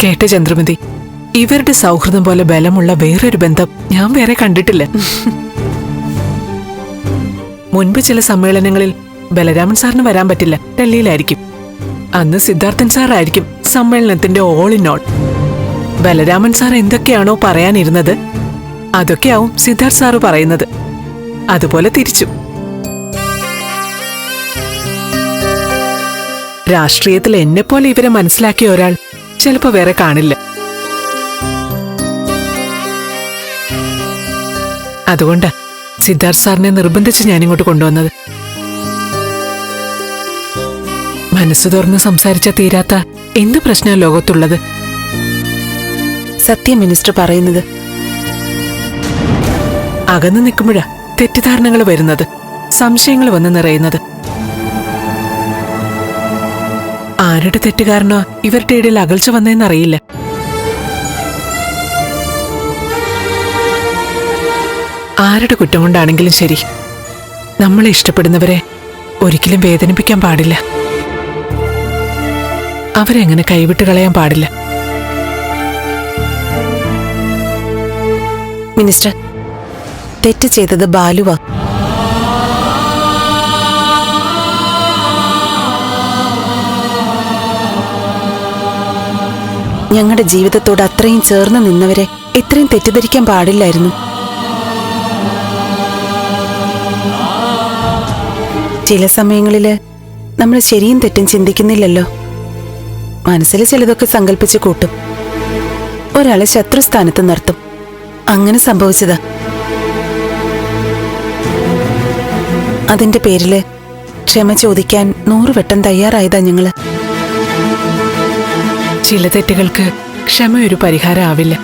കേട്ട ചന്ദ്രമതി, ഇവരുടെ സൗഹൃദം പോലെ ബലമുള്ള വേറൊരു ബന്ധം ഞാൻ വേറെ കണ്ടിട്ടില്ല. മുൻപ് ചില സമ്മേളനങ്ങളിൽ ബലരാമൻ സാറിന് വരാൻ പറ്റില്ല, ഡൽഹിയിലായിരിക്കും. അന്ന് സിദ്ധാർത്ഥൻ സാറായിരിക്കും സമ്മേളനത്തിന്റെ all in all. Balaraman sir എന്തൊക്കെയാണോ പറയാനിരുന്നത് അതൊക്കെയാവും സിദ്ധാർത്ഥ് സാറ് പറയുന്നത്. അതുപോലെ തിരിച്ചു. രാഷ്ട്രീയത്തിൽ എന്നെപ്പോലെ ഇവരെ മനസ്സിലാക്കിയ ഒരാൾ ചിലപ്പോ വേറെ കാണില്ല. അതുകൊണ്ടാ സിദ്ധാർത്ഥ് സാറിനെ നിർബന്ധിച്ച് ഞാനിങ്ങോട്ട് കൊണ്ടുവന്നത്. മനസ്സ് തുറന്ന് സംസാരിച്ച തീരാത്ത എന്ത് പ്രശ്നമാണ് ലോകത്തുള്ളത്? സത്യം മിനിസ്റ്റർ പറയുന്നത്. അകന്നു നിൽക്കുമ്പോഴാ തെറ്റിദ്ധാരണകൾ വരുന്നത്, സംശയങ്ങൾ വന്ന് നിറയുന്നത്. ആരുടെ തെറ്റുകാരണോ ഇവരുടെ ഇടയിൽ അകൽച്ച വന്നതെന്നറിയില്ല. ആരുടെ കുറ്റം കൊണ്ടാണെങ്കിലും ശരി, നമ്മളെ ഇഷ്ടപ്പെടുന്നവരെ ഒരിക്കലും വേദനിപ്പിക്കാൻ പാടില്ല. അവരെങ്ങനെ കൈവിട്ട് കളയാൻ പാടില്ല. മിനിസ്റ്റർ, തെറ്റ് ചെയ്തത് ബാലുവാ. ഞങ്ങളുടെ ജീവിതത്തോട് അത്രയും ചേർന്ന് നിന്നവരെ ഇത്രയും തെറ്റിദ്ധരിക്കാൻ പാടില്ലായിരുന്നു. ചില സമയങ്ങളില് നമ്മൾ ശരിയും തെറ്റും ചിന്തിക്കുന്നില്ലല്ലോ. മനസ്സിൽ ചിലതൊക്കെ സങ്കല്പിച്ച് കൂട്ടും, ഒരാളെ ശത്രുസ്ഥാനത്ത് നിർത്തും. അങ്ങനെ സംഭവിച്ചതാ. അതിന്റെ പേരില് ക്ഷമ ചോദിക്കാൻ 100 വട്ടം തയ്യാറായതാ ഞങ്ങള്. ചില തെറ്റുകൾക്ക് ക്ഷമ ഒരു പരിഹാരം ആവില്ല,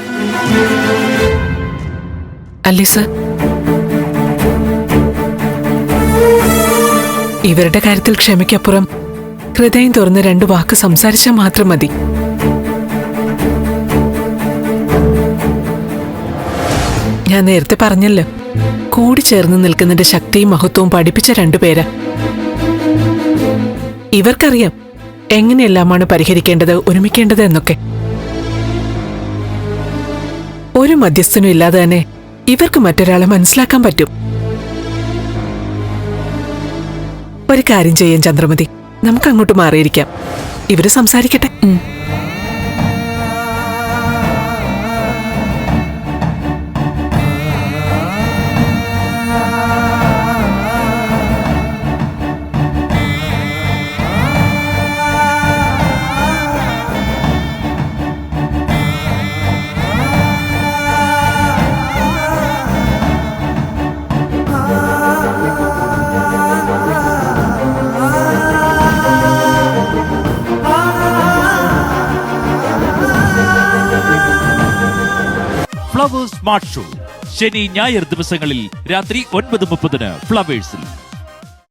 അല്ലേ സർ? ഇവരുടെ കാര്യത്തിൽ ക്ഷമയ്ക്കപ്പുറം ഹൃദയം തുറന്ന് 2 വാക്ക് സംസാരിച്ചാൽ മാത്രം മതി. ഞാൻ നേരത്തെ പറഞ്ഞല്ലോ, കൂടി ചേർന്ന് നിൽക്കുന്നതിന്റെ ശക്തിയും മഹത്വവും പഠിപ്പിച്ച 2 പേരാ. ഇവർക്കറിയാം എങ്ങനെയെല്ലാമാണ് പരിഹരിക്കേണ്ടത്, ഒരുമിക്കേണ്ടത് എന്നൊക്കെ. ഒരു മധ്യസ്ഥനും ഇല്ലാതെ തന്നെ ഇവർക്ക് മറ്റൊരാളെ മനസ്സിലാക്കാൻ പറ്റും. ഒരു കാര്യം ചെയ്യാൻ ചന്ദ്രമതി, നമുക്ക് അങ്ങോട്ട് മാറിയിരിക്കാം. ഇവര് സംസാരിക്കട്ടെ. ഫ്ലവേഴ്സ് സ്മാർട്ട് ഷോ ശനി ഞായർ ദിവസങ്ങളിൽ രാത്രി 9:30 ഫ്ലവേഴ്സിൽ.